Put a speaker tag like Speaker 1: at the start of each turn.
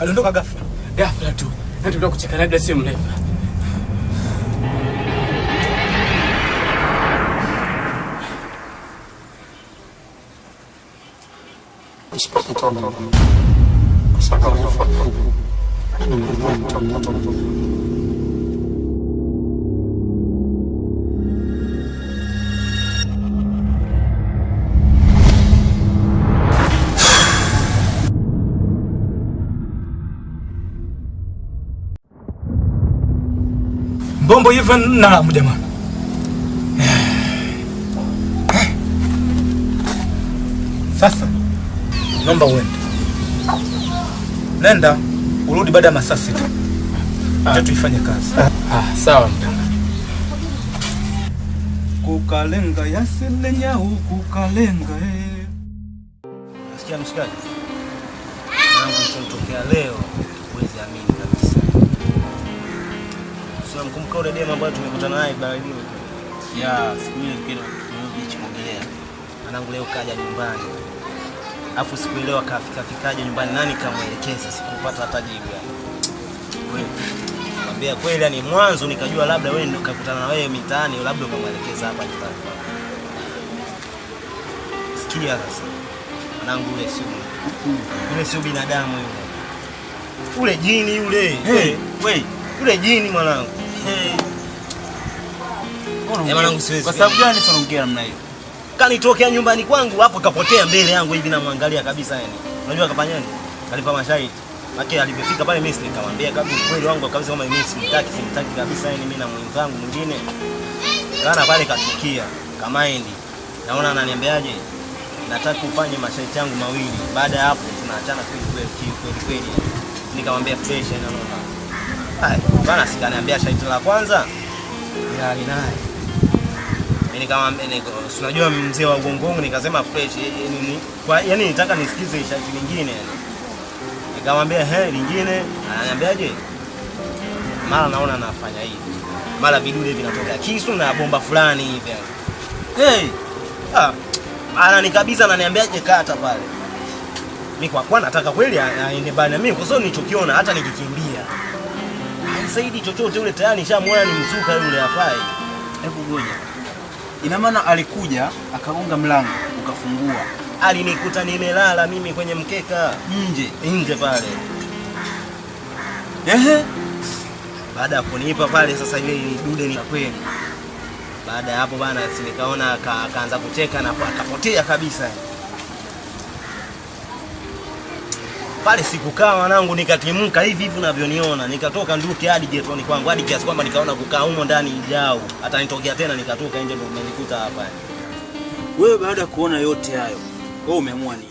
Speaker 1: Aliondoka ghafla. Ghafla tu. Na tulikuwa kucheka naye si mrefu. Bombo hivyo na jamaa. Sasa naomba uende. Nenda urudi baada ya masaa 6. Ndio tuifanye kazi. Sawa mtanga. Kukalenga yasilenya huku kalenga
Speaker 2: Nasikia mshikaji. Mambo yanatokea leo, huwezi amini kabisa. Sio mkumbuka ule demo ambaye tumekutana naye baharini. Ya, siku ile kile beach kuogelea. Anangu leo kaja nyumbani. Afu sikuelewa kafikaje nyumbani, nani kamuelekeza, sikupata hata jibu yani. Kweli. Mwambia kweli yani mwanzo nikajua labda wewe ndio ukakutana na wewe mitaani labda ukamuelekeza hapa nyumbani. Sikia sasa. Anangu yule sio binadamu yule. Ule jini yule. Wewe, yule jini mwanangu. Mwanangu siwezi.
Speaker 1: Kwa sababu gani sasa unaongea namna hiyo?
Speaker 2: Kanitokea nyumbani kwangu hapo kapotea mbele yangu hivi namwangalia kabisa yani. Unajua kafanya nini? Kalipa masharti. Maki alipofika pale mimi nikamwambia kabisa kweli wangu kabisa kama mimi simtaki kabisa yani mimi na mwenzangu mwingine. Kana pale katukia kama hindi. Naona ananiambiaje? Nataka ufanye masharti yangu mawili. Baada ya hapo tunaachana kweli. Nikamwambia fresh na naona. Hai, bana sikaniambia sharti la kwanza. Ila naye nikamwambia unajua mzee wa gongongo nikasema fresh kwa yani nitaka nisikize sharti lingine nikamwambia lingine ananiambiaje mara naona anafanya hivi mara vidude vinatoka kisu na bomba fulani hivi ananikabisa ananiambiaje kata pale mimi kwa nataka kweli aende bana mimi kwa sababu nilichokiona hata nikikimbia haisaidi chochote yule tayari nishamwona ni mzuka yule hafai.
Speaker 1: Hebu ngoja. Ina maana alikuja akagonga mlango ukafungua.
Speaker 2: Alinikuta nimelala mimi kwenye mkeka nje pale. Baada ya kunipa pale sasa ile dude ni kweli. Baada ya hapo bana nikaona akaanza kucheka na akapotea kabisa. Pale sikukaa wanangu nikatimka hivi unavyoniona nikatoka nduki hadi getoni kwangu hadi kiasi kwamba nikaona kukaa humo ndani ijao hata nitokea tena nikatoka nje ndo umenikuta hapa.
Speaker 1: Wewe baada ya kuona yote hayo wewe umeamua nini?